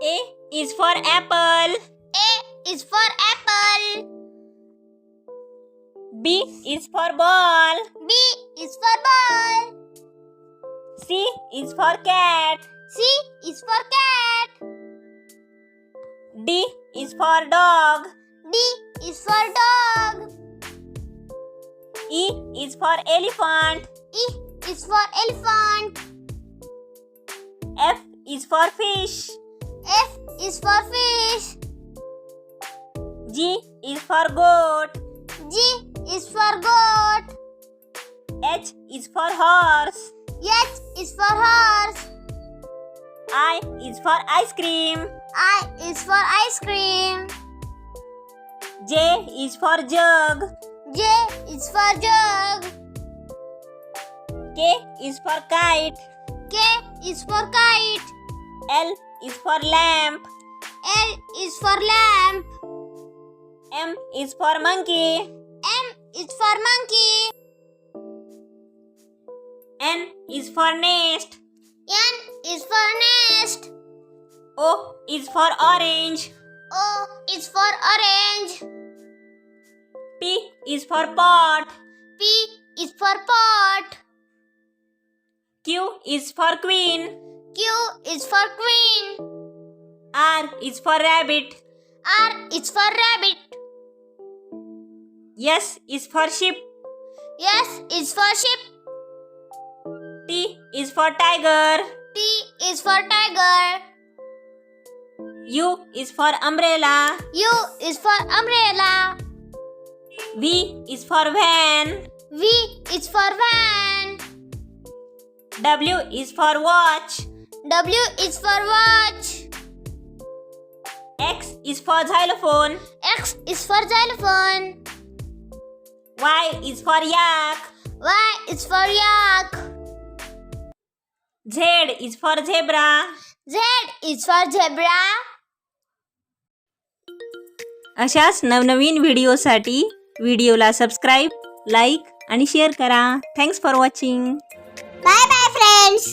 A is for apple. A is for apple. B is for ball. B is for ball. C is for cat. C is for cat. D is for dog. D is for dog. E is for elephant. E is for elephant. F is for fish. F is for fish. G is for goat. G is for goat. H is for horse. H is for horse. I is for ice cream. I is for ice cream. J is for jug. J is for jug. K is for kite. K is for kite. L is for lamp. L is for lamp. M is for monkey. M is for monkey. N is for nest. N is for nest. O is for orange. O is for orange. P is for pot. P is for pot. Q is for queen. Q is for queen. R is for rabbit. R is for rabbit. S is for sheep. S is for sheep. T is for tiger. T is for tiger. U is for umbrella. U is for umbrella. V is for van. V is for van. W is for watch. W is for watch. X is for xylophone. X is for xylophone. Y is for yak. Y is for yak. Z is for zebra. Z is for zebra. अशाच नवनवीन व्हिडिओसाठी व्हिडिओला subscribe, like आणि share करा. Thanks for watching. Bye bye friends.